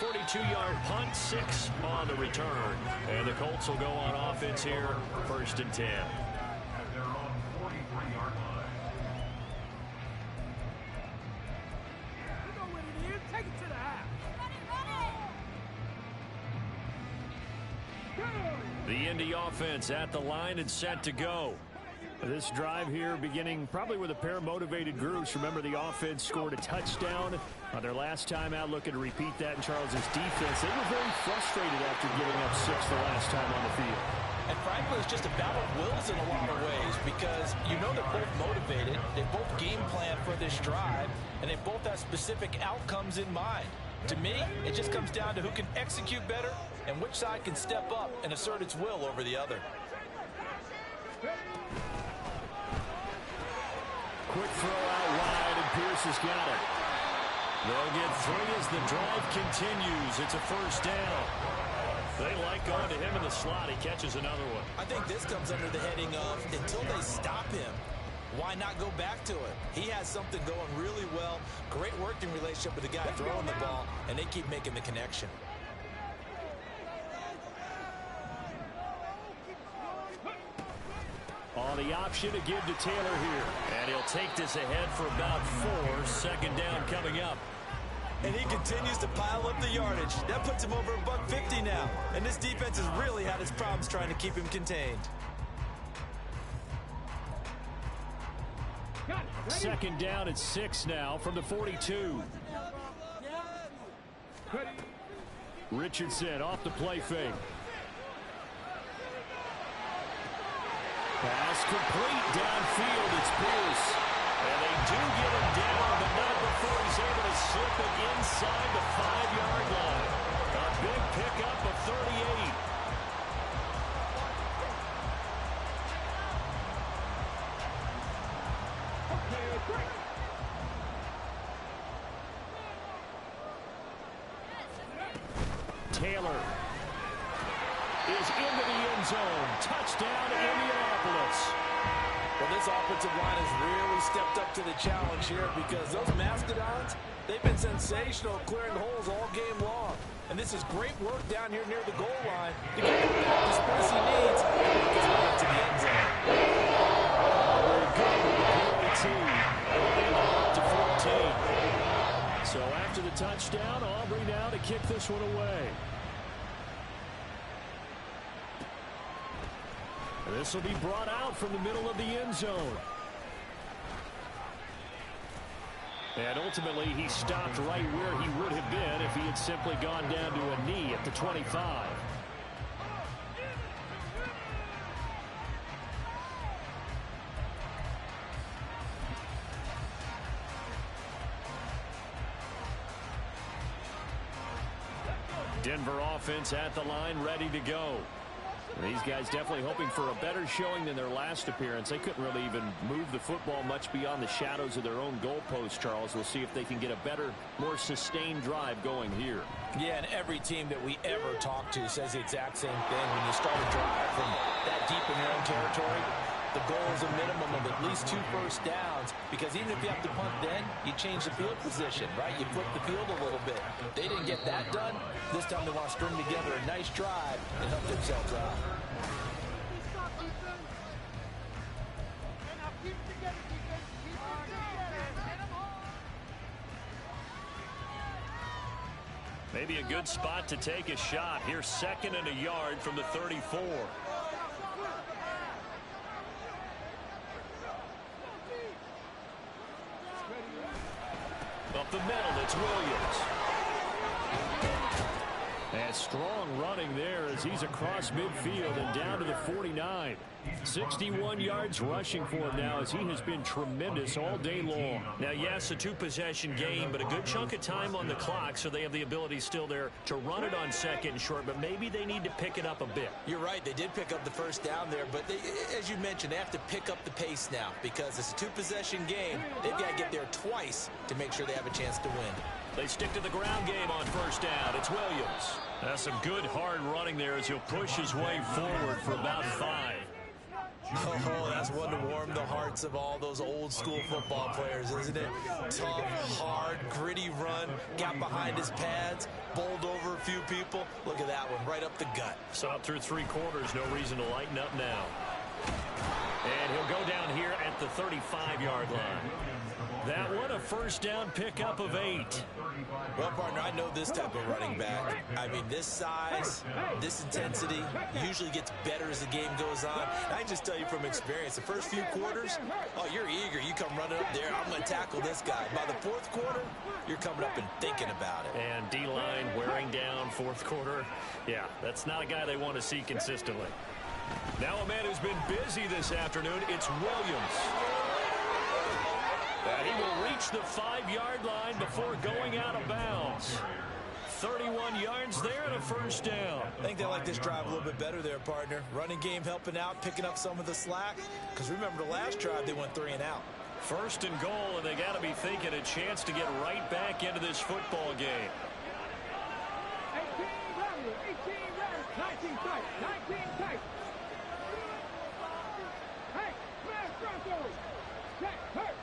42-yard punt, 6 on the return. And the Colts will go on offense here, 1st and 10. At their own 43-yard line. You know what it is. Take it to the house. Go! The Indy offense at the line and set to go. This drive here beginning probably with a pair of motivated groups. Remember, the offense scored a touchdown on their last time out, looking to repeat that in Charles's defense. They were very frustrated after giving up 6 the last time on the field. And frankly, it's just a battle of wills in a lot of ways because you know they're both motivated, they both game plan for this drive, and they both have specific outcomes in mind. To me, it just comes down to who can execute better and which side can step up and assert its will over the other. Quick throw out wide, and Pierce has got it. They'll get 3 as the drive continues. It's a 1st down. They like going to him in the slot. He catches another one. I think this comes under the heading of until they stop him, why not go back to it? He has something going really well. Great working relationship with the guy throwing the ball, and they keep making the connection. Oh, the option to give to Taylor here. And he'll take this ahead for about 4. Second down coming up. And he continues to pile up the yardage. That puts him over $150 now. And this defense has really had its problems trying to keep him contained. Second down at 6 now from the 42. Richardson off the play fake. Pass complete downfield. It's Pierce. And they do get him down, but not before he's able to slip it inside the 5-yard line. A big pickup of 38. Taylor is into the end zone. Touchdown, Indianapolis. Well, this offensive line has really stepped up to the challenge here because those Mastodons, they've been sensational clearing holes all game long. And this is great work down here near the goal line to get the space he needs and work his way into the end zone. Very good with the penalty. Up to 14. So after the touchdown, Aubrey now to kick this one away. This will be brought out from the middle of the end zone. And ultimately, he stopped right where he would have been if he had simply gone down to a knee at the 25. Denver offense at the line, ready to go. These guys definitely hoping for a better showing than their last appearance. They couldn't really even move the football much beyond the shadows of their own goalpost, Charles. We'll see if they can get a better, more sustained drive going here. Yeah, and every team that we ever talk to says the exact same thing. When you start a drive from that deep in your own territory, the goal is a minimum of at least 2 first downs, because even if you have to punt then, you change the field position, right? You flip the field a little bit. They didn't get that done. This time they want to string together a nice drive and help themselves out. Maybe a good spot to take a shot. Here's 2nd and a yard from the 34. Up the middle, it's Williams. And strong running there as he's across midfield and down to the 49. 61 yards rushing for him now as he has been tremendous all day long. Now, yes, a 2-possession game, but a good chunk of time on the clock, so they have the ability still there to run it on 2nd and short, but maybe they need to pick it up a bit. You're right. They did pick up the first down there, but they, as you mentioned, they have to pick up the pace now because it's a 2-possession game. They've got to get there twice to make sure they have a chance to win. They stick to the ground game on first down. It's Williams. That's some good hard running there as he'll push his way forward for about 5. Oh, that's one to warm the hearts of all those old school football players, isn't it? Tough, hard, gritty run, got behind his pads, bowled over a few people. Look at that one, right up the gut. So up through 3 quarters, no reason to lighten up now. And he'll go down here at the 35-yard line. That one a first down pickup of 8. Well, partner, I know this type of running back. I mean, this size, this intensity usually gets better as the game goes on. And I can just tell you from experience, the first few quarters, oh, you're eager. You come running up there, I'm going to tackle this guy. By the 4th quarter, you're coming up and thinking about it. And D-line wearing down 4th quarter. Yeah, that's not a guy they want to see consistently. Now a man who's been busy this afternoon, it's Williams. And he will reach the 5-yard line before going out of bounds. 31 yards there and a first down. I think they like this drive a little bit better there, partner. Running game helping out, picking up some of the slack. Because remember the last drive, they went 3 and out. 1st and goal, and they got to be thinking a chance to get right back into this football game. 18 ready, 19 tight, 19 tight. Hey, smash Broncos. Check, hurt.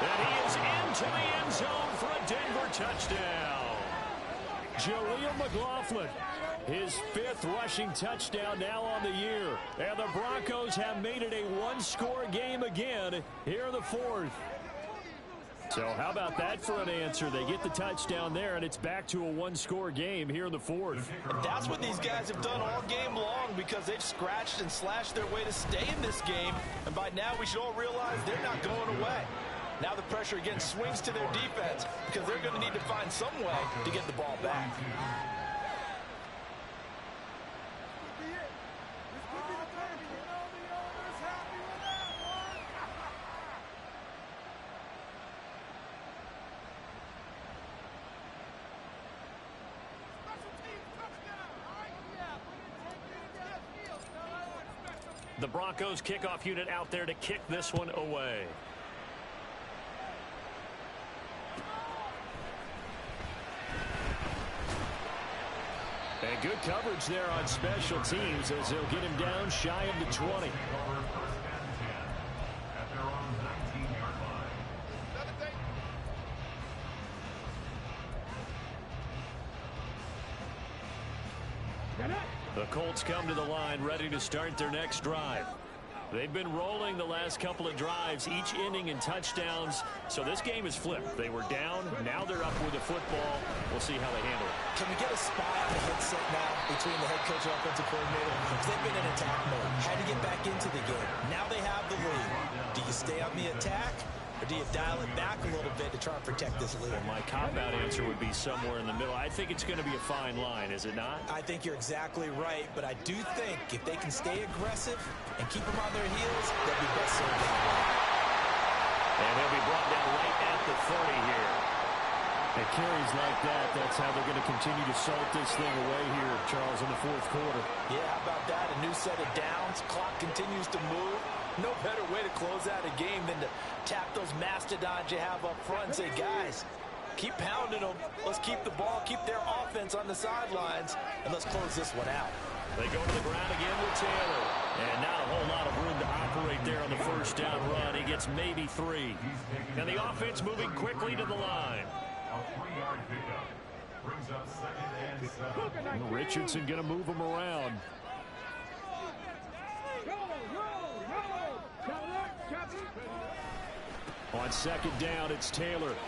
And he is into the end zone for a Denver touchdown. Jaleel McLaughlin. His 5th rushing touchdown now on the year. And the Broncos have made it a one-score game again here in the 4th. So how about that for an answer? They get the touchdown there, and it's back to a one-score game here in the 4th. And that's what these guys have done all game long, because they've scratched and slashed their way to stay in this game. And by now, we should all realize they're not going away. Now the pressure again swings to their defense, because they're going to need to find some way to get the ball back. The Broncos kickoff unit out there to kick this one away. And good coverage there on special teams as they'll get him down shy of the 20. The Colts come to the line ready to start their next drive. They've been rolling the last couple of drives, each ending in touchdowns. So this game is flipped. They were down. Now they're up with the football. We'll see how they handle it. Can we get a spy on the headset now between the head coach and offensive coordinator? Because they've been in attack mode. Had to get back into the game. Now they have the lead. Do you stay on the attack, or do you dial it back a little bit to try and protect this lead? Well, my cop-out answer would be somewhere in the middle. I think it's going to be a fine line, is it not? I think you're exactly right, but I do think if they can stay aggressive and keep them on their heels, they'll be best served that way. And he'll be brought down right at the 30 here. At carries like that, that's how they're going to continue to salt this thing away here, Charles, in the 4th quarter. Yeah, how about that? A new set of downs. Clock continues to move. No better way to close out a game than to tap those mastodons you have up front and say, guys, keep pounding them. Let's keep the ball, keep their offense on the sidelines, and let's close this one out. They go to the ground again with Taylor. And not a whole lot of room to operate there on the first down run. He gets maybe 3. And the offense moving quickly to the line. A 3-yard pickup brings up 2nd and 7. Richardson going to move him around. On 2nd down, it's Taylor. Oh,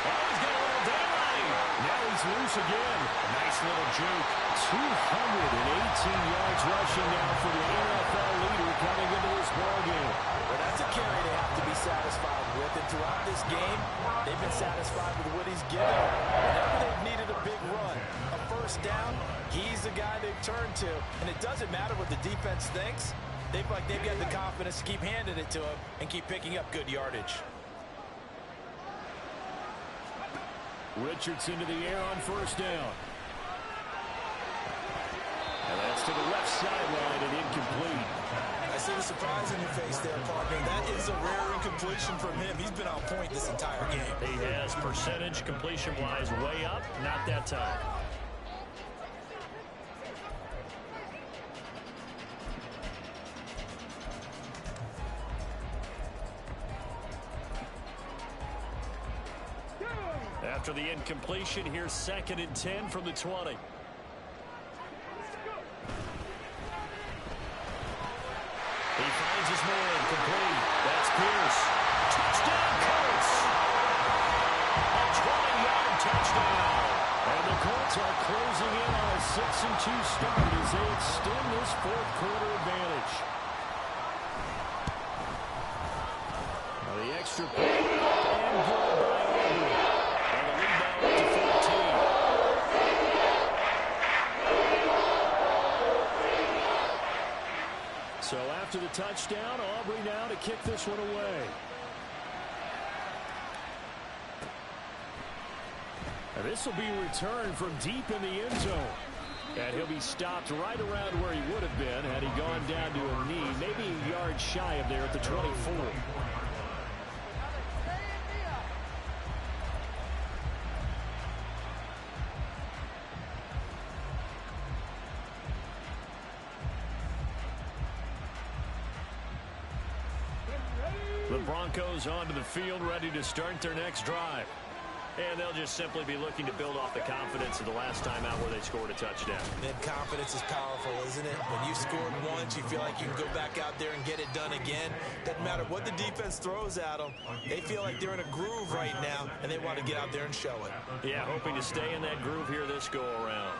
he's got a little daylight. Now he's loose again. A nice little juke. 218 yards rushing now for the NFL leader coming into this ballgame. Well, that's a carry they have to be satisfied with. And throughout this game, they've been satisfied with what he's given. Whenever they've needed a big run, a first down, he's the guy they've turned to. And it doesn't matter what the defense thinks. They've got the confidence to keep handing it to him and keep picking up good yardage. Richardson to the air on first down. And that's to the left sideline and incomplete. I see the surprise in your face there, partner. That is a rare incompletion from him. He's been on point this entire game. He has percentage completion-wise way up. Not that time. After the incompletion, here's 2nd and 10 from the 20. He finds his man, complete. That's Pierce. Touchdown, Colts! A 20-yard touchdown. And the Colts are closing in on a 6-2 start as they extend this 4th quarter advantage. Now the extra point and good by Aubrey. So after the touchdown, Aubrey now to kick this one away. And this will be returned from deep in the end zone. And he'll be stopped right around where he would have been had he gone down to a knee, maybe a yard shy of there at the 24. The Broncos onto the field ready to start their next drive. And they'll just simply be looking to build off the confidence of the last time out where they scored a touchdown. And confidence is powerful, isn't it? When you've scored once, you feel like you can go back out there and get it done again. Doesn't matter what the defense throws at them. They feel like they're in a groove right now, and they want to get out there and show it. Yeah, hoping to stay in that groove here this go-around.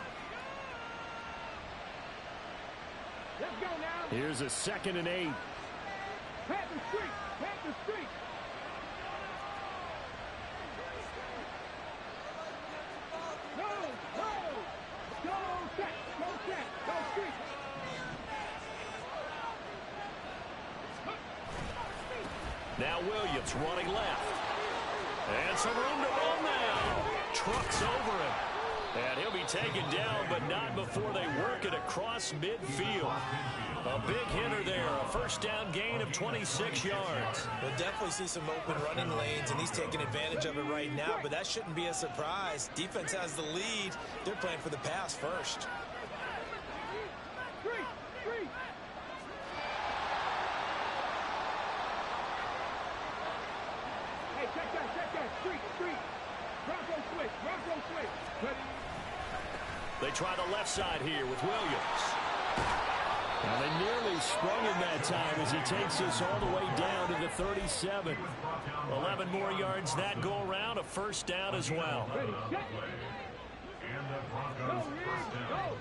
Let's go now. Here's a 2nd and 8. Pat the street. Pat the street. No, no. Go set. Go set. Go street. Now Williams running left. And some room to run now. Trucks over him. And he'll be taken down, but not before they work it across midfield. A big hitter there. A first down gain of 26 yards. We'll definitely see some open running lanes, and he's taking advantage of it right now, but that shouldn't be a surprise. Defense has the lead. They're playing for the pass first. Street. Street. Hey, check that. Street. Street. Bronco switch. Bronco switch. They try the left side here with Williams. Now they nearly sprung him that time as he takes us all the way down to the 37. 11 more yards that go around, a first down as well. And the Broncos first down.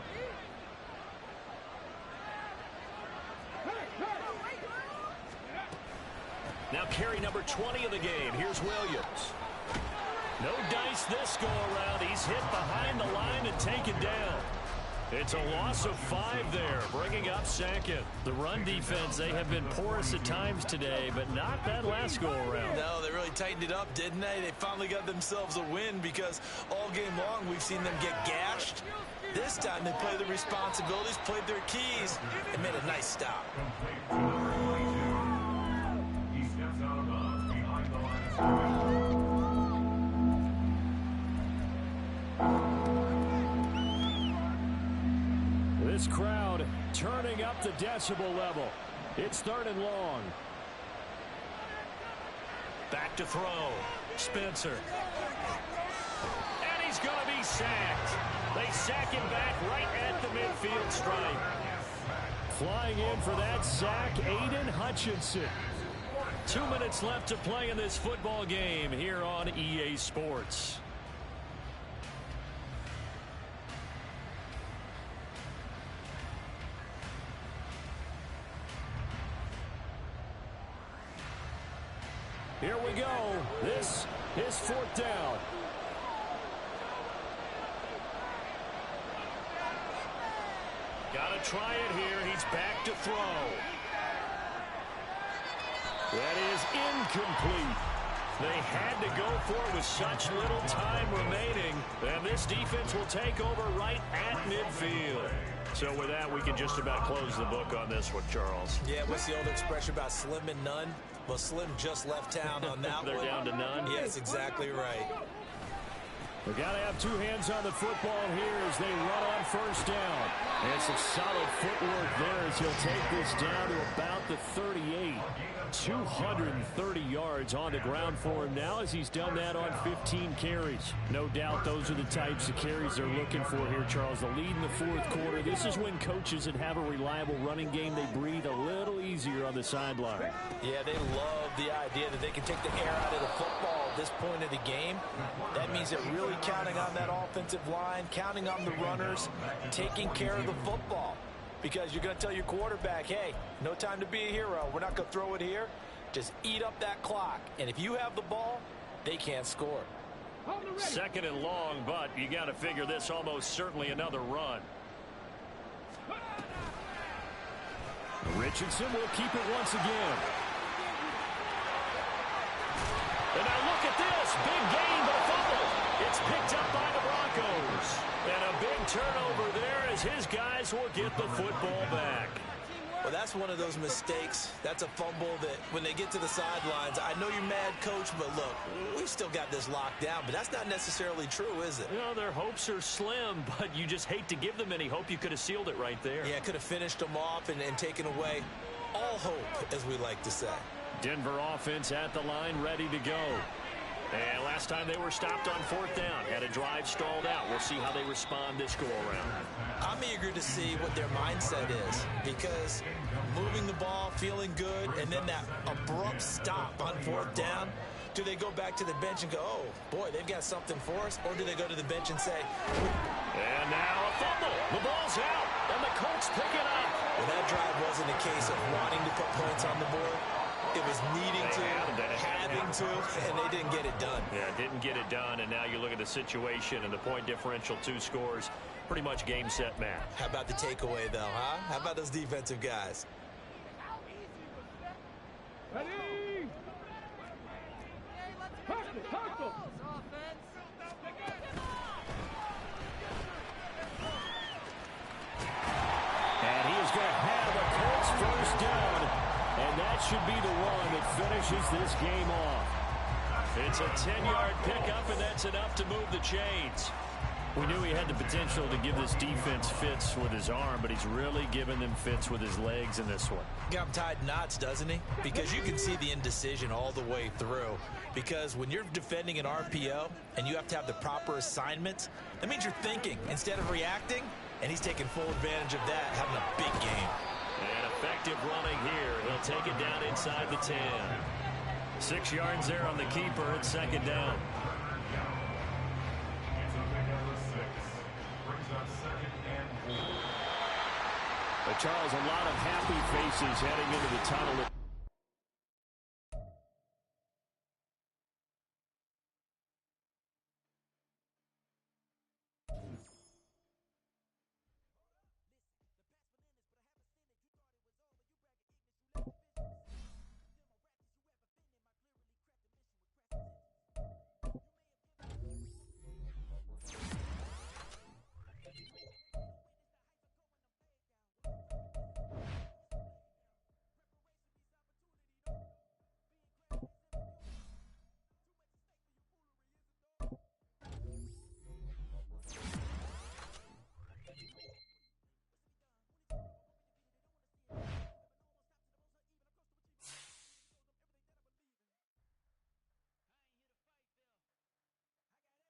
Now carry number 20 of the game. Here's Williams. No dice this go-around. He's hit behind the line and taken down. It's a loss of 5 there, bringing up 2nd. The run defense, they have been porous at times today, but not that last go-around. No, they really tightened it up, didn't they? They finally got themselves a win because all game long we've seen them get gashed. This time they played their responsibilities, played their keys, and made a nice stop. He steps out of bounds behind the line of scrimmage. This crowd turning up the decibel level. It's 3rd and long. Back to throw. Spencer. And he's going to be sacked. They sack him back right at the midfield stripe. Flying in for that sack, Aiden Hutchinson. 2 minutes left to play in this football game here on EA Sports. Here we go. This is 4th down. Got to try it here. He's back to throw. That is incomplete. They had to go for it with such little time remaining. And this defense will take over right at midfield. So with that, we can just about close the book on this one, Charles. Yeah, what's the old expression about slim and none? Well, Slim just left town on that They're one. down to none? Yes, exactly right. We've got to have 2 hands on the football here as they run on first down. And some solid footwork there as he'll take this down to about the 38. 230 yards on the ground for him now as he's done that on 15 carries. No doubt those are the types of carries they're looking for here, Charles. The lead in the 4th quarter. This is when coaches that have a reliable running game, they breathe a little easier on the sideline. Yeah, they love the idea that they can take the air out of the football at this point of the game. That means they're really counting on that offensive line, counting on the runners, taking care of the football. Because you're going to tell your quarterback, hey, no time to be a hero. We're not going to throw it here. Just eat up that clock. And if you have the ball, they can't score. 2nd and long, but you got to figure this almost certainly another run. Richardson will keep it once again. And now look at this. Big gain, but a fumble. It's picked up by the Broncos. And a big turnover there as his guys will get the football back. Well, that's one of those mistakes. That's a fumble that when they get to the sidelines, I know you're mad, Coach, but look, we've still got this locked down. But that's not necessarily true, is it? You know, their hopes are slim, but you just hate to give them any hope. You could have sealed it right there. Yeah, could have finished them off and taken away all hope, as we like to say. Denver offense at the line, ready to go. And last time they were stopped on 4th down, had a drive stalled out. We'll see how they respond this go-around. I'm eager to see what their mindset is, because moving the ball, feeling good, and then that abrupt stop on 4th down, do they go back to the bench and go, oh, boy, they've got something for us, or do they go to the bench and say, and now a fumble. The ball's out, and the Colts pick it up. well, that drive wasn't a case of wanting to put points on the board. It was needing to, having to, and they didn't get it done. Yeah, didn't get it done, and now you look at the situation and the point differential, 2 scores, pretty much game, set, match. How about the takeaway, though, huh? How about those defensive guys? Ready? Hustle. And he is going to have a Colts first down, and that should be the one that finishes this game off. It's a 10-yard pickup, and that's enough to move the chains. We knew he had the potential to give this defense fits with his arm, but he's really given them fits with his legs in this one. Got him tied knots, doesn't he? Because you can see the indecision all the way through. Because when you're defending an RPO and you have to have the proper assignments, that means you're thinking instead of reacting, and he's taking full advantage of that, having a big game. And effective running here. He'll take it down inside the 10. 6 yards there on the keeper at 2nd down. But Charles, a lot of happy faces heading into the tunnel.